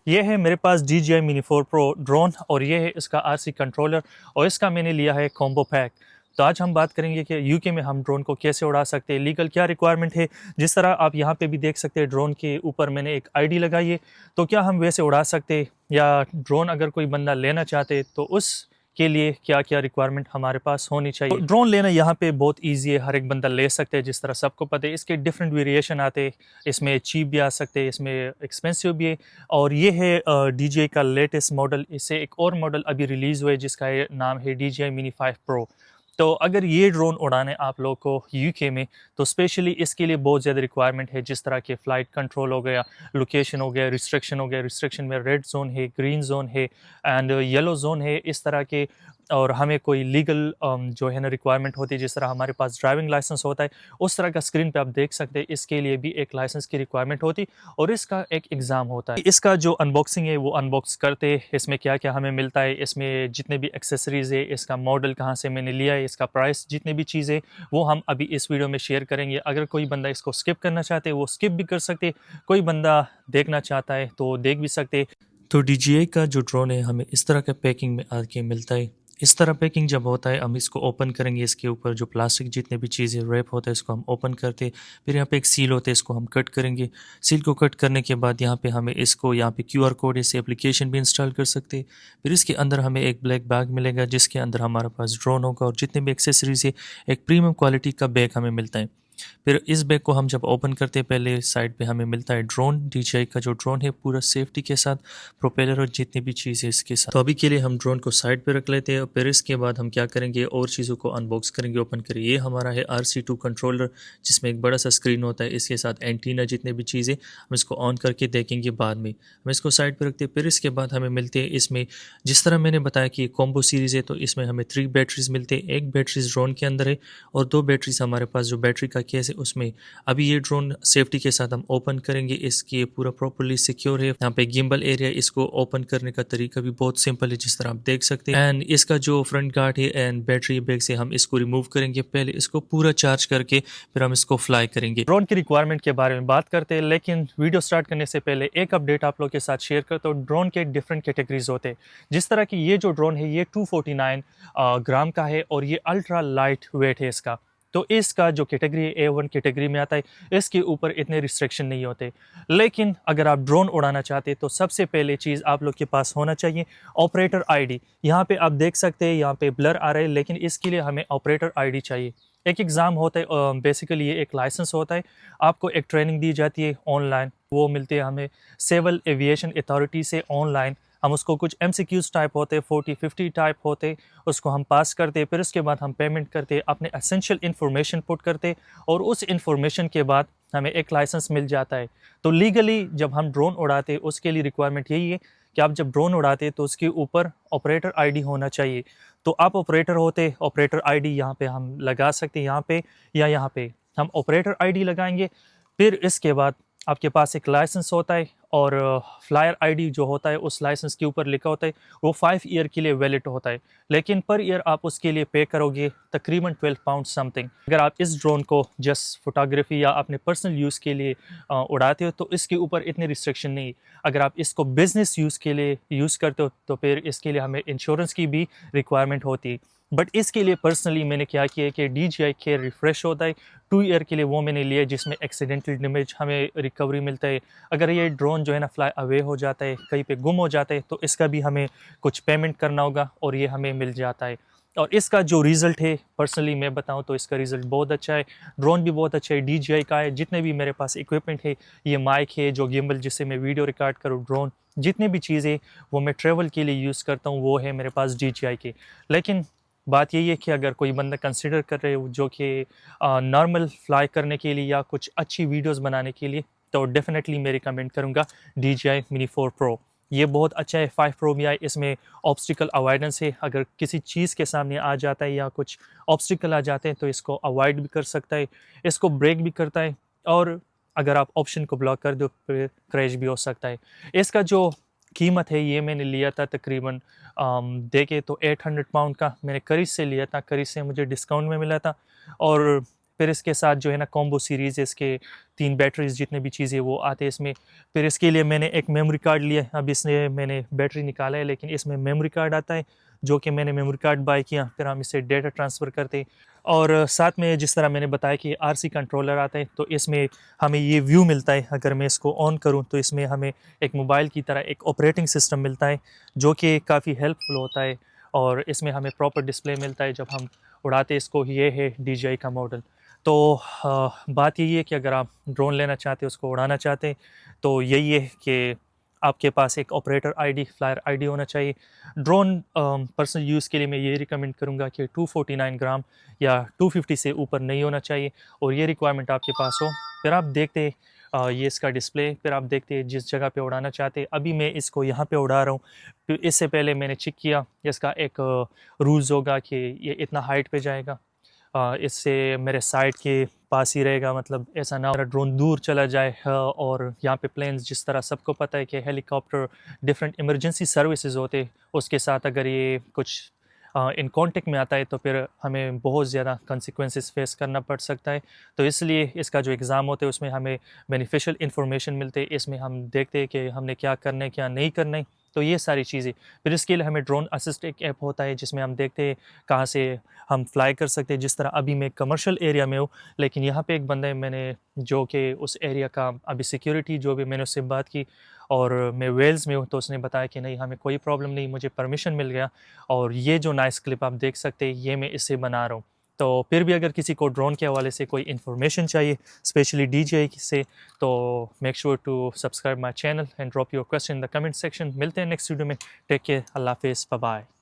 ये है मेरे पास DJI Mini 4 Pro ड्रोन और ये है इसका RC कंट्रोलर और इसका मैंने लिया है कॉम्बो पैक। तो आज हम बात करेंगे कि यूके में हम ड्रोन को कैसे उड़ा सकते हैं, लीगल क्या रिक्वायरमेंट है। जिस तरह आप यहाँ पे भी देख सकते हैं ड्रोन के ऊपर मैंने एक आईडी लगाई है, तो क्या हम वैसे उड़ा सकते हैं या ड्रोन अगर कोई बंदा लेना चाहते तो उस के लिए क्या क्या रिक्वायरमेंट हमारे पास होनी चाहिए। तो ड्रोन लेना यहाँ पे बहुत ईजी है, हर एक बंदा ले सकते हैं। जिस तरह सबको पता है इसके डिफरेंट वेरिएशन आते हैं, इसमें चीप भी आ सकते हैं, इसमें एक्सपेंसिव भी है। और ये है DJI का लेटेस्ट मॉडल, इससे एक और मॉडल अभी रिलीज़ हुआ है जिसका नाम है DJI Mini 5 Pro। तो अगर ये ड्रोन उड़ाने आप लोग को यूके में, तो स्पेशली इसके लिए बहुत ज़्यादा रिक्वायरमेंट है, जिस तरह के फ़्लाइट कंट्रोल हो गया, लोकेशन हो गया, रिस्ट्रिक्शन हो गया। रिस्ट्रिक्शन में रेड जोन है, ग्रीन जोन है एंड येलो जोन है, इस तरह के। और हमें कोई लीगल जो है ना रिक्वायरमेंट होती है, जिस तरह हमारे पास ड्राइविंग लाइसेंस होता है उस तरह का स्क्रीन पे आप देख सकते हैं। इसके लिए भी एक लाइसेंस की रिक्वायरमेंट होती और इसका एक एग्ज़ाम होता है। इसका जो अनबॉक्सिंग है वो अनबॉक्स करते हैं, इसमें क्या क्या हमें मिलता है, इसमें जितने भी एक्सेसरीज़ है, इसका मॉडल कहाँ से मैंने लिया है, इसका प्राइस, जितने भी चीज़ें, वो हम अभी इस वीडियो में शेयर करेंगे। अगर कोई बंदा इसको स्किप करना चाहते हैं वो स्किप भी कर सकते हैं, कोई बंदा देखना चाहता है तो देख भी सकते। तो DJI का जो ड्रोन है हमें इस तरह का पैकिंग में आके मिलता है। इस तरह पैकिंग जब होता है हम इसको ओपन करेंगे, इसके ऊपर जो प्लास्टिक जितने भी चीज़ें रैप होता है इसको हम ओपन करते हैं। फिर यहाँ पे एक सील होता है, इसको हम कट करेंगे। सील को कट करने के बाद यहाँ पे हमें इसको यहाँ पे QR कोड इससे एप्लीकेशन भी इंस्टॉल कर सकते हैं। फिर इसके अंदर हमें एक ब्लैक बैग मिलेगा जिसके अंदर हमारे पास ड्रोन होगा और जितने भी एक्सेसरीज है, एक प्रीमियम क्वालिटी का बैग हमें मिलता है। फिर इस बैग को हम जब ओपन करते हैं, पहले साइड पे हमें मिलता है ड्रोन। DJI का जो ड्रोन है पूरा सेफ्टी के साथ, प्रोपेलर और जितनी भी चीज़ है इसके साथ। तो अभी के लिए हम ड्रोन को साइड पे रख लेते हैं और फिर इसके बाद हम क्या करेंगे, और चीज़ों को अनबॉक्स करेंगे, ओपन करेंगे। ये हमारा है RC2 कंट्रोलर जिसमें एक बड़ा सा स्क्रीन होता है, इसके साथ एंटीना, जितने भी चीज़ें, हम इसको ऑन करके देखेंगे बाद में। हम इसको साइड पर रखते हैं। फिर इसके बाद हमें मिलते हैं इसमें, जिस तरह मैंने बताया कि कॉम्बो सीरीज़ है, तो इसमें हमें 3 बैटरीज मिलते हैं। एक बैटरीज ड्रोन के अंदर है और 2 बैटरीज हमारे पास जो बैटरी का केस है उसमें। अभी ये ड्रोन सेफ्टी के साथ हम ओपन करेंगे, इसकी पूरा प्रॉपर्ली सिक्योर है। यहाँ पे गिम्बल एरिया, इसको ओपन करने का तरीका भी बहुत सिंपल है जिस तरह आप देख सकते हैं। एंड इसका जो फ्रंट गार्ड है एंड बैटरी बैग से हम इसको रिमूव करेंगे, पहले इसको पूरा चार्ज करके फिर हम इसको फ्लाई करेंगे। ड्रोन की रिक्वायरमेंट के बारे में बात करते हैं, लेकिन वीडियो स्टार्ट करने से पहले एक अपडेट आप लोग के साथ शेयर करते हो। ड्रोन के डिफरेंट कैटेगरीज होते हैं, जिस तरह की ये जो ड्रोन है ये 249 ग्राम का है और ये अल्ट्रा लाइट वेट है इसका। तो इसका जो कैटेगरी है A1 कैटेगरी में आता है, इसके ऊपर इतने रिस्ट्रिक्शन नहीं होते। लेकिन अगर आप ड्रोन उड़ाना चाहते हैं तो सबसे पहले चीज़ आप लोग के पास होना चाहिए ऑपरेटर आईडी। यहाँ पे आप देख सकते हैं, यहाँ पे ब्लर आ रहा है, लेकिन इसके लिए हमें ऑपरेटर आईडी चाहिए। एक एग्ज़ाम होता है, बेसिकली ये एक लाइसेंस होता है, आपको एक ट्रेनिंग दी जाती है ऑनलाइन, वो मिलती है हमें सिविल एविएशन अथॉरिटी से ऑनलाइन। हम उसको कुछ MCQs टाइप होते हैं, 40-50 टाइप होते, उसको हम पास करते, फिर उसके बाद हम पेमेंट करते, अपने एसेंशियल इन्फॉर्मेशन पुट करते और उस इन्फॉर्मेशन के बाद हमें एक लाइसेंस मिल जाता है। तो लीगली जब हम ड्रोन उड़ाते उसके लिए रिक्वायरमेंट यही है कि आप जब ड्रोन उड़ाते तो उसके ऊपर ऑपरेटर आईडी होना चाहिए। तो आप ऑपरेटर होते, ऑपरेटर आईडी यहाँ पे हम लगा सकते हैं, यहाँ पे या यहाँ पे हम ऑपरेटर आईडी लगाएंगे। फिर इसके बाद आपके पास एक लाइसेंस होता है और फ्लायर आईडी जो होता है उस लाइसेंस के ऊपर लिखा होता है, वो 5 ईयर के लिए वैलिड होता है, लेकिन पर ईयर आप उसके लिए पे करोगे तकरीबन 12 पाउंड समथिंग। अगर आप इस ड्रोन को जस्ट फोटोग्राफी या अपने पर्सनल यूज़ के लिए उड़ाते हो तो इसके ऊपर इतनी रिस्ट्रिक्शन नहीं। अगर आप इसको बिजनेस यूज़ के लिए यूज़ करते हो तो फिर इसके लिए हमें इंश्योरेंस की भी रिक्वायरमेंट होती है। बट इसके लिए पर्सनली मैंने क्या किया है कि DJI केयर रिफ्रेश होता है 2 ईयर के लिए, वो मैंने लिया जिसमें एक्सीडेंटल डैमेज हमें रिकवरी मिलता है। अगर ये ड्रोन जो है ना फ्लाई अवे हो जाता है, कहीं पे गुम हो जाता है, तो इसका भी हमें कुछ पेमेंट करना होगा और ये हमें मिल जाता है। और इसका जो रिज़ल्ट है पर्सनली मैं बताऊं तो इसका रिज़ल्ट बहुत अच्छा है, ड्रोन भी बहुत अच्छा है, DJI का है। जितने भी मेरे पास इक्विपमेंट है, ये माइक है, जो गिम्बल जिससे मैं वीडियो रिकॉर्ड करूँ, ड्रोन, जितने भी चीज़ें वो मैं ट्रेवल के लिए यूज़ करता हूँ वो है मेरे पास DJI के। लेकिन बात यही है कि अगर कोई बंदा कंसिडर कर रहे हो जो कि नॉर्मल फ्लाई करने के लिए या कुछ अच्छी वीडियोस बनाने के लिए, तो डेफिनेटली मैं रिकमेंड करूँगा DJI Mini 4 Pro। ये बहुत अच्छा है। 5 Pro भी आए, इसमें ऑब्स्टिकल अवॉइडेंस है, अगर किसी चीज़ के सामने आ जाता है या कुछ ऑब्स्टिकल आ जाते हैं तो इसको अवॉइड भी कर सकता है, इसको ब्रेक भी करता है, और अगर आप ऑप्शन को ब्लॉक कर दो फिर क्रैश भी हो सकता है। इसका जो कीमत है ये मैंने लिया था तकरीबन देखे तो 800 पाउंड का, मैंने करीज से लिया था, करीज से मुझे डिस्काउंट में मिला था। और फिर इसके साथ जो है ना कॉम्बो सीरीज़, इसके 3 बैटरीज जितने भी चीज़ें वो आते हैं इसमें। फिर इसके लिए मैंने एक मेमोरी कार्ड लिया है, अब इसने मैंने बैटरी निकाला है, लेकिन इसमें मेमोरी कार्ड आता है जो कि मैंने मेमोरी कार्ड बाय किया, फिर हम इससे डेटा ट्रांसफ़र करते हैं। और साथ में जिस तरह मैंने बताया कि आरसी कंट्रोलर आता है, तो इसमें हमें ये व्यू मिलता है, अगर मैं इसको ऑन करूं तो इसमें हमें एक मोबाइल की तरह एक ऑपरेटिंग सिस्टम मिलता है जो कि काफ़ी हेल्पफुल होता है, और इसमें हमें प्रॉपर डिस्प्ले मिलता है जब हम उड़ाते इसको। ये है DJI का मॉडल। तो बात यही है कि अगर आप ड्रोन लेना चाहते हैं, उसको उड़ाना चाहते हैं, तो यही है कि आपके पास एक ऑपरेटर आईडी, फ्लायर आईडी होना चाहिए। ड्रोन पर्सनल यूज़ के लिए मैं ये रिकमेंड करूँगा कि 249 ग्राम या 250 से ऊपर नहीं होना चाहिए, और ये रिक्वायरमेंट आपके पास हो। फिर आप देखते हैं ये इसका डिस्प्ले, फिर आप देखते हैं जिस जगह पे उड़ाना चाहते हैं। अभी मैं इसको यहाँ पे उड़ा रहा हूँ, फिर इससे पहले मैंने चेक किया, इसका एक रूल्स होगा कि ये इतना हाइट पे जाएगा, इससे मेरे साइड के पास ही रहेगा, मतलब ऐसा ना हो ड्रोन दूर चला जाए। और यहाँ पे प्लेन्स, जिस तरह सबको पता है कि हेलीकॉप्टर डिफरेंट इमरजेंसी सर्विसेज होते, उसके साथ अगर ये कुछ इन कांटेक्ट में आता है तो फिर हमें बहुत ज़्यादा कंसिक्वेंसेस फेस करना पड़ सकता है। तो इसलिए इसका जो एग्ज़ाम होता है उसमें हमें बेनिफिशियल इन्फॉर्मेशन मिलते हैं, इसमें हम देखते हैं कि हमने क्या करना है क्या नहीं करना है, तो ये सारी चीज़ें। फिर इसके लिए हमें ड्रोन असिस्ट एक ऐप होता है जिसमें हम देखते हैं कहाँ से हम फ्लाई कर सकते हैं। जिस तरह अभी मैं कमर्शियल एरिया में हूँ, लेकिन यहाँ पे एक बंदा है मैंने जो कि उस एरिया का अभी सिक्योरिटी जो भी, मैंने उससे बात की और मैं वेल्स में हूँ, तो उसने बताया कि नहीं हमें कोई प्रॉब्लम नहीं, मुझे परमिशन मिल गया। और ये जो नाइस क्लिप आप देख सकते हैं ये मैं इससे बना रहा हूँ। तो फिर भी अगर किसी को ड्रोन के हवाले से कोई इन्फॉर्मेशन चाहिए, स्पेशली DJI से, तो make sure to subscribe my channel and drop your question in the comment section. मिलते हैं नेक्स्ट वीडियो में। टेक केयर, अल्लाह हाफिज़, बाय बाय।